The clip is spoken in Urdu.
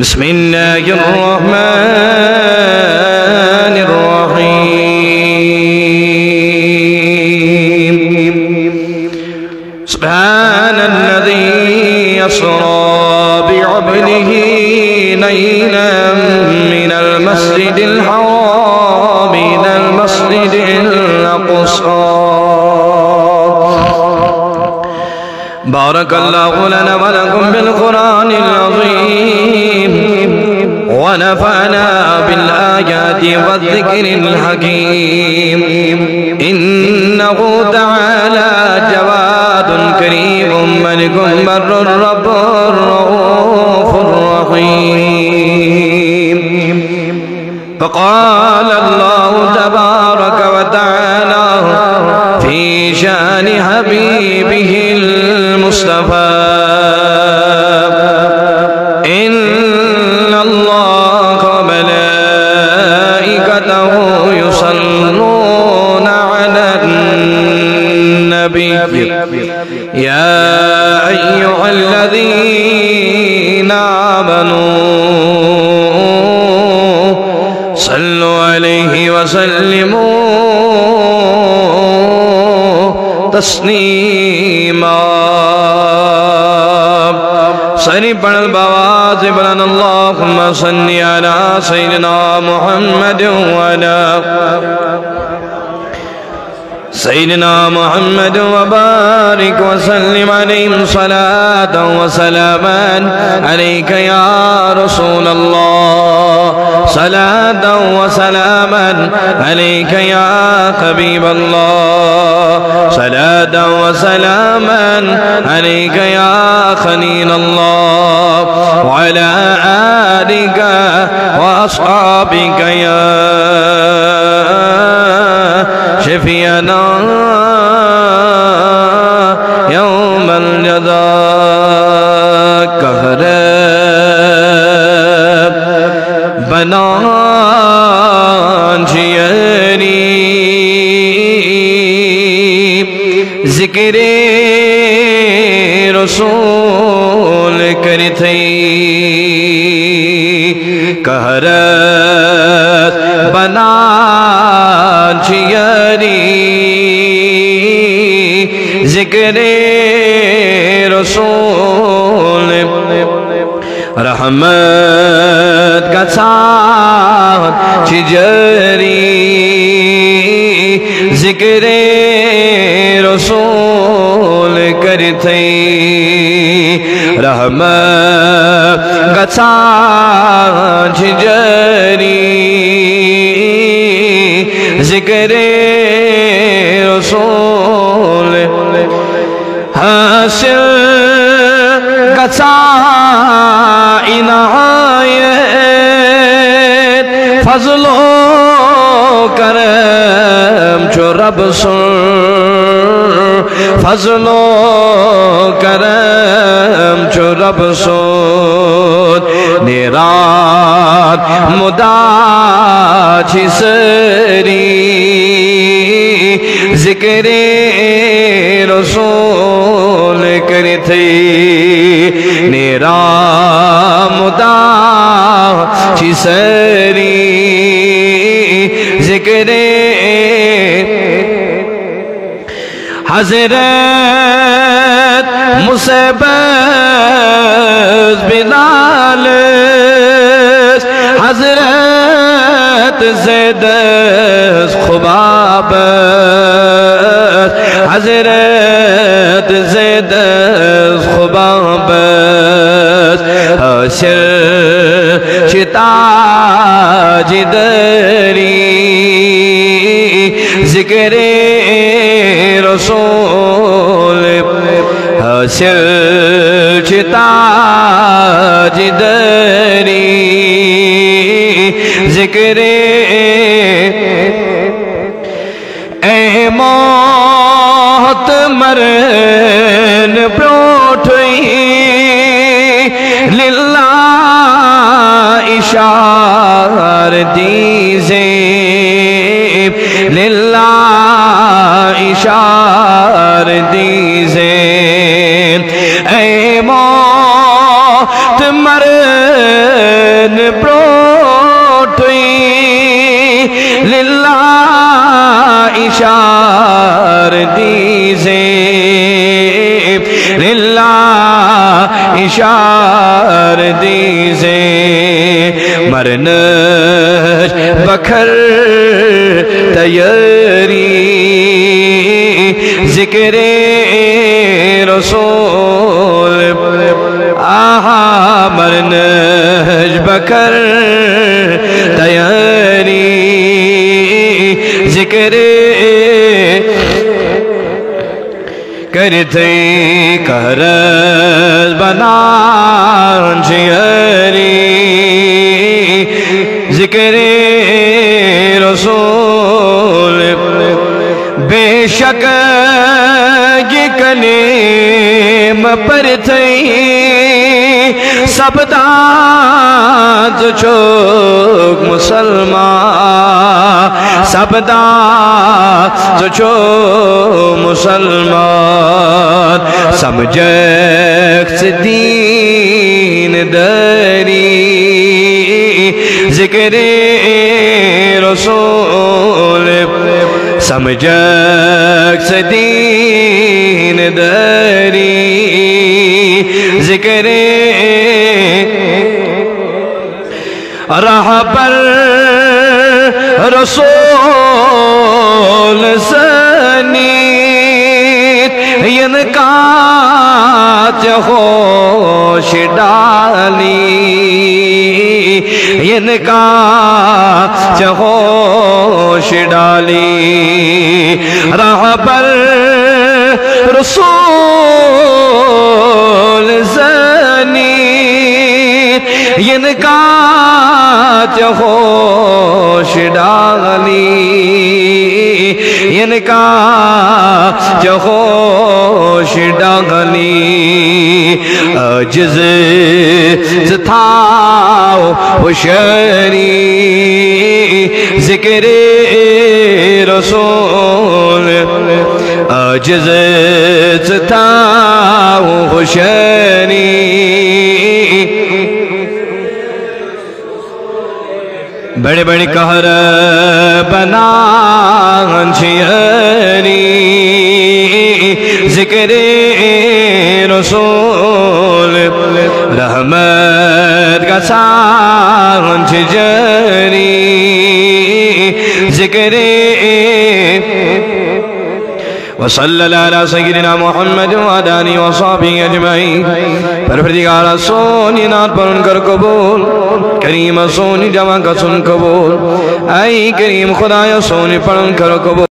بسم الله الرحمن الرحيم سبحان الذي يسرى بعبده ليلا من المسجد الحرام إلى المسجد الأقصى بارك الله لنا ولكم بالقرآن العظيم ونفعنا بالآيات والذكر الحكيم إنه تعالى جواد كريم ملك بر رب رؤوف رحيم فقال الله تبارك وتعالى في شان حبيبه المصطفى إن الله وملائكته يصلون على النبي يا أيها الذين آمنوا صلوا عليه وسلموا تسليما سری پڑھ بواز بلن اللہم صلی علی سیدنا محمد وعلا سيدنا محمد وبارك وسلم عليهم صلاة وسلاما عليك يا رسول الله صلاة وسلاما عليك يا حبيب الله صلاة وسلاما عليك يا خليل الله وعلى آلك وأصحابك يا شفيعنا يوم الجزاء كهرب بنان جيري ذكر رسول کرتھئی کہرت بنا جیری ذکر رسول رحمت کا ساتھ چجری ذکر رسول کرتھئی رحمت کا ساتھ چجری ذکر رسول حاصل گسا عنایت فضل و کرم چو رب سن فضل و کرم چو رب سن نیرات مداچ سری ذکر رسول کرتھئی نیرام مداچ سری ذکر حضرت مصیبت بلال حضرت زید خباب حضرت زید خباب حشر چتا جدری ذکر رسول حشر چتا جدری ذکر اے موت مرن پروٹھئی للہ اشار دیزیں للہ اشار دیزیں اے موت مرن مرنج بکھر تیاری ذکر رسول آہا مرنج بکھر تیاری ذکر کرتے کرز بنان جیری ذکر رسول بے شک یہ کلیم پرتے سب داد چوک مسلمان سب داد چوک مسلمان سمجھک دین داری ذکر رسول سمجھک دین داری ذکر رہبر رسول سنید ینکات خوش ڈالی ینکات خوش ڈالی رہبر رسول سنید ینکات خوش ڈالی ینکات خوش ڈالی عجز تھاو ہوشیاری ذکر رسول عجز تھاو ہوشیاری بڑے بڑے قہر بنان جیری ذکر رسول رحمت کا سان جیری ذکر وصلی اللہ علیہ سیدنا محمد وعلی آلہ وصحبہ اجمعین پروردگار سونی نات پر ان کر قبول کریم سونی جوان کا سن قبول اے کریم خدایا سونی پر ان کر قبول